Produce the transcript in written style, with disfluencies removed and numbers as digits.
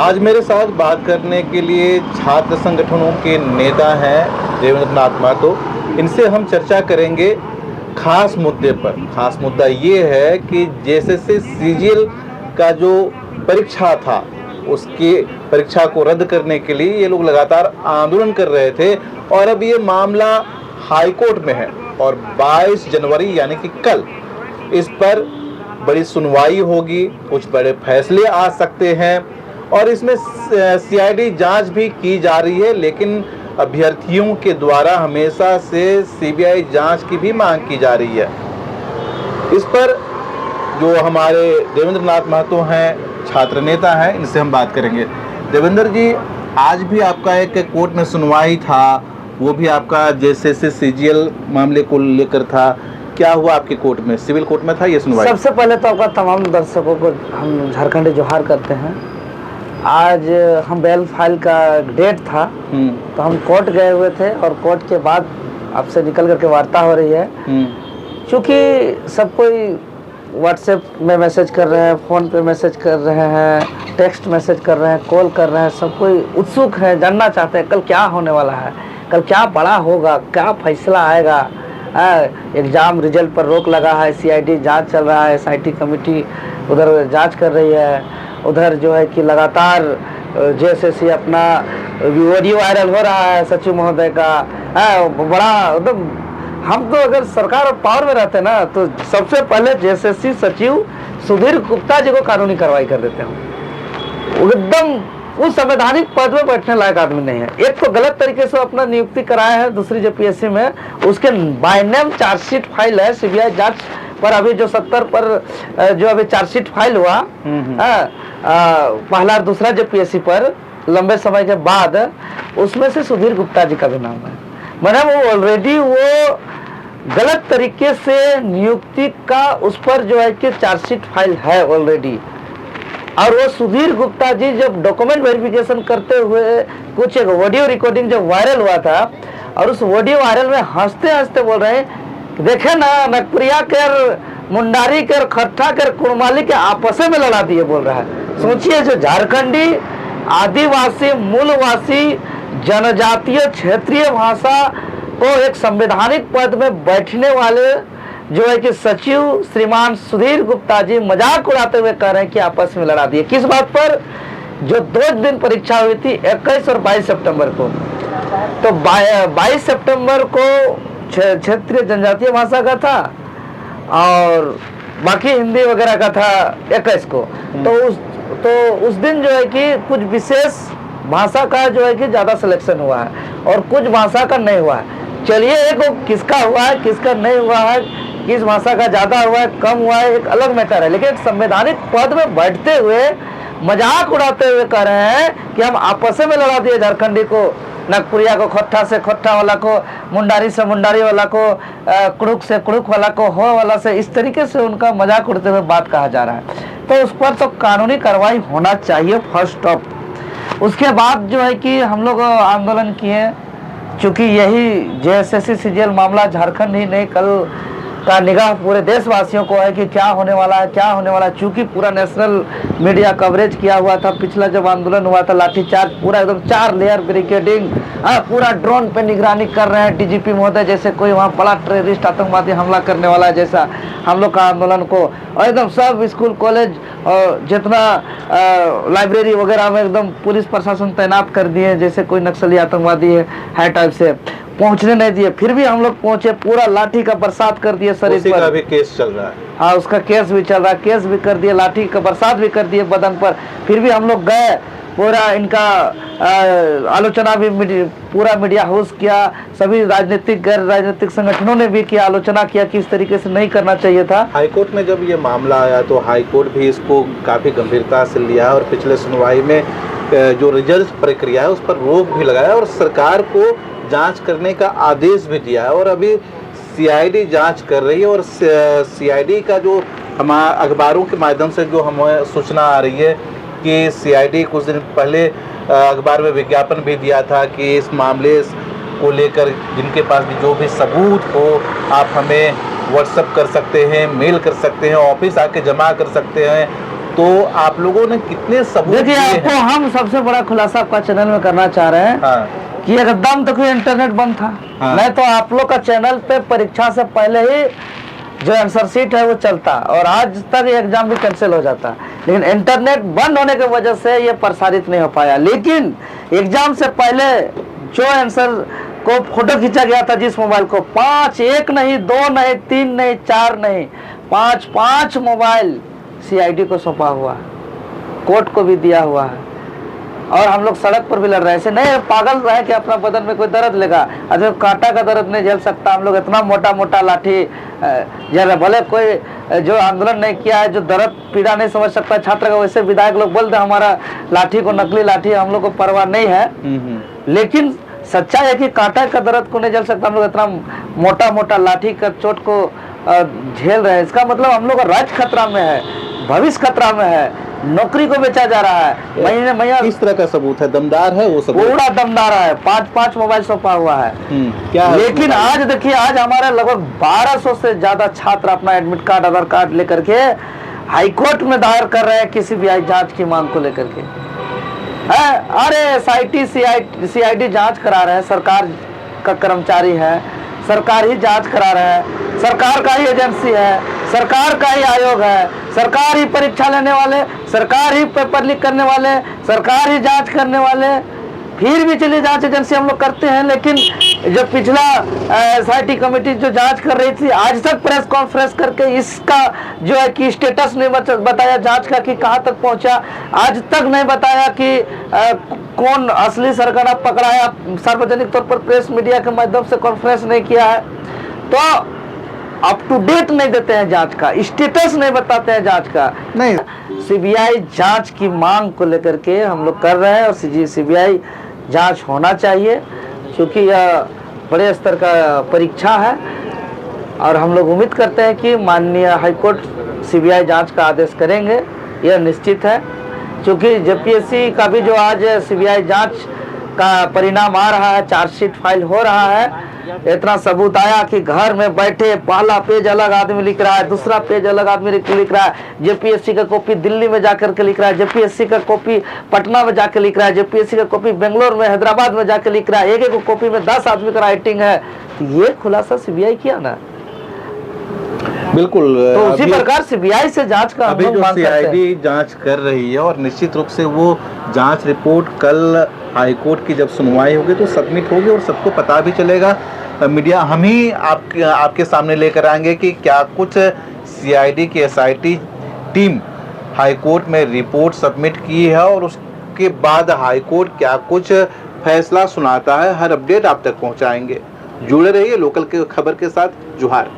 आज मेरे साथ बात करने के लिए छात्र संगठनों के नेता हैं देवेंद्र नाथ महतो। इनसे हम चर्चा करेंगे खास मुद्दे पर। खास मुद्दा ये है कि जेएसएससी सीजीएल का जो परीक्षा था उसकी परीक्षा को रद्द करने के लिए ये लोग लगातार आंदोलन कर रहे थे और अब ये मामला हाई कोर्ट में है और 22 जनवरी यानी कि कल इस पर बड़ी सुनवाई होगी, कुछ बड़े फैसले आ सकते हैं और इसमें सीआईडी जांच भी की जा रही है। लेकिन अभ्यर्थियों के द्वारा हमेशा से सीबीआई जांच की भी मांग की जा रही है। इस पर जो हमारे देवेंद्र नाथ महतो हैं, छात्र नेता हैं, इनसे हम बात करेंगे। देवेंद्र जी, आज भी आपका एक कोर्ट में सुनवाई था, वो भी आपका जेएसएससी सीजीएल मामले को लेकर था। क्या हुआ आपके कोर्ट में? सिविल कोर्ट में था ये सुनवाई? सबसे पहले तो आपका तमाम दर्शकों को हम झारखंडी जोहार करते हैं। आज हम बेल फाइल का डेट था तो हम कोर्ट गए हुए थे और कोर्ट के बाद आपसे निकल करके वार्ता हो रही है। क्योंकि सब कोई व्हाट्सएप में मैसेज कर रहे हैं, फ़ोन पे मैसेज कर रहे हैं, टेक्स्ट मैसेज कर रहे हैं, कॉल कर रहे हैं, सब कोई उत्सुक है, जानना चाहते हैं कल क्या होने वाला है, कल क्या बड़ा होगा, क्या फैसला आएगा। एग्ज़ाम रिजल्ट पर रोक लगा है, सीआईडी जांच चल रहा है, एसआईटी कमेटी उधर जांच कर रही है, उधर जो है कि लगातार जेएसएससी अपना ऑडियो वायरल हो रहा है सचिव महोदय का। बड़ा एकदम हम तो अगर सरकार और पावर में रहते ना तो सबसे पहले जेएसएससी सचिव सुधीर गुप्ता जी को कानूनी कार्रवाई कर देते हैं। एकदम उस संवैधानिक पद में बैठने लायक आदमी नहीं है। एक तो गलत तरीके से अपना नियुक्ति कराया है, दूसरी जो पीएससी में उसके बाय नेम चार्जशीट फाइल है सीबीआई जांच पर। अभी जो 70 पर जो अभी चार्जशीट फाइल हुआ पहला और दूसरा जो पीएससी पर लंबे समय के बाद, उसमें से सुधीर गुप्ता जी का भी नाम है। मतलब वो ऑलरेडी वो गलत तरीके से नियुक्ति का उस पर जो है कि चार्जशीट फाइल है ऑलरेडी। और वो सुधीर गुप्ता जी जब डॉक्यूमेंट वेरिफिकेशन करते हुए कुछ एक ऑडियो रिकॉर्डिंग जब वायरल हुआ था और उस ऑडियो वायरल में हंसते हंसते बोल रहे हैं, देखे ना नकप्रिया कर, मुंडारी कर, खट्टा कर, कुड़माली के आपस में लड़ा दिए बोल रहा है। सोचिए, जो झारखंडी आदिवासी मूलवासी जनजातीय क्षेत्रीय भाषा को एक संवैधानिक पद में बैठने वाले जो है कि सचिव श्रीमान सुधीर गुप्ता जी मजाक उड़ाते हुए कह रहे हैं कि आपस में लड़ा दिए। किस बात पर? जो 2 दिन परीक्षा हुई थी 21 और 22 सितंबर को। तो 22 सितंबर को क्षेत्रीय जनजातीय भाषा का था और बाकी हिंदी वगैरह का था 21 को। तो उस दिन जो है कि कुछ विशेष भाषा का जो है कि ज़्यादा सिलेक्शन हुआ है और कुछ भाषा का नहीं हुआ है। चलिए, एक किसका हुआ है किसका नहीं हुआ है, किस भाषा का ज़्यादा हुआ है कम हुआ है, एक अलग मैटर है। लेकिन एक संवैधानिक पद में बैठते हुए मजाक उड़ाते हुए कह रहे हैं कि हम आपस में लड़ा दिए झारखंडी को, नागपुरिया को खट्टा से खट्टा वाला को, मुंडारी से मुंडारी वाला को, कुड़ुक से कुड़ुक वाला को, हो वाला से, इस तरीके से उनका मजाक उड़ते हुए बात कहा जा रहा है। तो उस पर तो कानूनी कार्रवाई होना चाहिए फर्स्ट ऑफ। उसके बाद जो है कि हम लोग आंदोलन किए, चूँकि यही जेएसएससी सीजीएल मामला झारखंड ही नहीं कल का निगाह पूरे देशवासियों को है कि क्या होने वाला है, क्या होने वाला है। चूँकि पूरा नेशनल मीडिया कवरेज किया हुआ था, पिछला जब आंदोलन हुआ था लाठीचार्ज, पूरा एकदम 4 लेयर बैरिकेडिंग, पूरा ड्रोन पे निगरानी कर रहे हैं डीजीपी महोदय, जैसे कोई वहाँ बड़ा टेररिस्ट आतंकवादी हमला करने वाला है जैसा हम लोग का आंदोलन को। और एकदम सब स्कूल कॉलेज और जितना लाइब्रेरी वगैरह में एकदम पुलिस प्रशासन तैनात कर दिए, जैसे कोई नक्सली आतंकवादी है टाइप से, पहुंचने नहीं दिए। फिर भी हम लोग पहुंचे, पूरा लाठी का बरसात कर दिए सर। उसी का भी केस चल रहा है। हाँ, उसका केस भी चल रहा है, केस भी कर दिए, लाठी का बरसात भी कर दिए बदन पर। फिर भी हम लोग गए, पूरा इनका आलोचना भी पूरा मीडिया हाउस किया, सभी राजनीतिक गैर राजनीतिक संगठनों ने भी किया, आलोचना किया कि इस तरीके से नहीं करना चाहिए था। हाईकोर्ट में जब ये मामला आया तो हाईकोर्ट भी इसको काफ़ी गंभीरता से लिया और पिछले सुनवाई में जो रिजल्ट प्रक्रिया है उस पर रोक भी लगाया और सरकार को जांच करने का आदेश भी दिया है। और अभी सीआईडी जांच कर रही है और सीआईडी का जो हमारे अखबारों के माध्यम से जो हमें सूचना आ रही है कि सीआईडी कुछ दिन पहले अखबार में विज्ञापन भी दिया था कि इस मामले को लेकर जिनके पास भी जो भी सबूत हो आप हमें व्हाट्सएप कर सकते हैं, मेल कर सकते हैं, ऑफिस आके जमा कर सकते हैं तो आप लोगों ने कितने सबूत देखिए, दिए आपको हैं? हम सबसे बड़ा खुलासा आपका चैनल में करना चाह रहे हैं हाँ, कि एकदम तक इंटरनेट बंद था। हाँ। नहीं तो आप लोग का चैनल पे परीक्षा से पहले ही जो आंसर शीट है वो चलता और आज तक एग्जाम भी कैंसिल हो जाता, लेकिन इंटरनेट बंद होने की वजह से ये प्रसारित नहीं हो पाया। लेकिन एग्जाम से पहले जो आंसर को फोटो खींचा गया था जिस मोबाइल को, 5, 1 नहीं, 2 नहीं, 3 नहीं, 4 नहीं, 5 मोबाइल CID को सौंपा हुआ है, कोर्ट को भी दिया हुआ है। और हम लोग सड़क पर भी लड़ रहे हैं, ऐसे नहीं पागल रहे कि अपना बदन में कोई दर्द लेगा, अरे कांटा का दर्द नहीं झेल सकता। हम लोग इतना मोटा मोटा लाठी जरा भले कोई जो आंदोलन नहीं किया है, जो दर्द पीड़ा नहीं समझ सकता छात्र का, वैसे विधायक लोग बोलते हमारा लाठी को नकली लाठी, हम लोग को परवाह नहीं है। लेकिन सच्चाई है कि कांटा का दर्द को नहीं झेल सकता। हम लोग इतना मोटा मोटा लाठी का चोट को झेल रहे हैं। इसका मतलब हम लोग का राज्य खतरा में है, भविष्य खतरा में है, नौकरी को बेचा जा रहा है। महीने किस तरह का सबूत है? दमदार है वो सबूत? पूरा दमदार है, 5 मोबाइल सौंपा हुआ है। क्या है? लेकिन आज देखिए, आज हमारे लगभग 1200 से ज्यादा छात्र अपना एडमिट कार्ड, आधार कार्ड लेकर के हाईकोर्ट में दायर कर रहे हैं CBI जांच की मांग को लेकर के। अरे SIT CID जांच करा रहे हैं, सरकार का कर्मचारी है, सरकार ही जांच करा रहे हैं, सरकार का ही एजेंसी है, सरकार का ही आयोग है, सरकार ही परीक्षा लेने वाले, सरकार ही पेपर लीक करने वाले, सरकार ही जांच करने वाले। फिर भी चलिए जांच एजेंसी हम लोग करते हैं, लेकिन जो पिछला SIT कमेटी जो जांच कर रही थी, आज तक प्रेस कॉन्फ्रेंस करके इसका जो है कि स्टेटस नहीं बताया जांच का कि कहां तक पहुंचा। आज तक नहीं बताया कि कौन असली सरगना पकड़ा है। सार्वजनिक तौर पर प्रेस मीडिया के माध्यम से कॉन्फ्रेंस नहीं किया है, तो अप टू डेट नहीं देते हैं जांच का, स्टेटस नहीं बताते हैं जांच का। नहीं, CBI जांच की मांग को लेकर के हम लोग कर रहे हैं और CBI जांच होना चाहिए, क्योंकि यह बड़े स्तर का परीक्षा है। और हम लोग उम्मीद करते हैं कि माननीय हाईकोर्ट CBI जांच का आदेश करेंगे, यह निश्चित है। क्योंकि JPSC का भी जो आज CBI जांच का परिणाम आ रहा है, चार्जशीट फाइल हो रहा है, इतना सबूत आया कि घर में बैठे पहला पेज अलग आदमी लिख रहा है, दूसरा पेज अलग आदमी लिख रहा है, JPSC का कॉपी दिल्ली में जाकर के लिख रहा है, JPSC का कॉपी पटना में जाकर लिख रहा है, JPSC का कॉपी बेंगलोर में, हैदराबाद में जाकर लिख रहा है, एक कॉपी में 10 आदमी का राइटिंग है। तो ये खुलासा CBI किया ना, बिल्कुल। तो उसी प्रकार CBI से जांच का अभी जो CID जांच कर रही है और निश्चित रूप से वो जांच रिपोर्ट कल हाईकोर्ट की जब सुनवाई होगी तो सबमिट होगी और सबको पता भी चलेगा। मीडिया हम ही आपके सामने लेकर आएंगे कि क्या कुछ CID की SIT टीम हाईकोर्ट में रिपोर्ट सबमिट की है और उसके बाद हाईकोर्ट क्या कुछ फैसला सुनाता है। हर अपडेट आप तक पहुंचाएंगे। जुड़े रहिए लोकल के खबर के साथ। जोहार।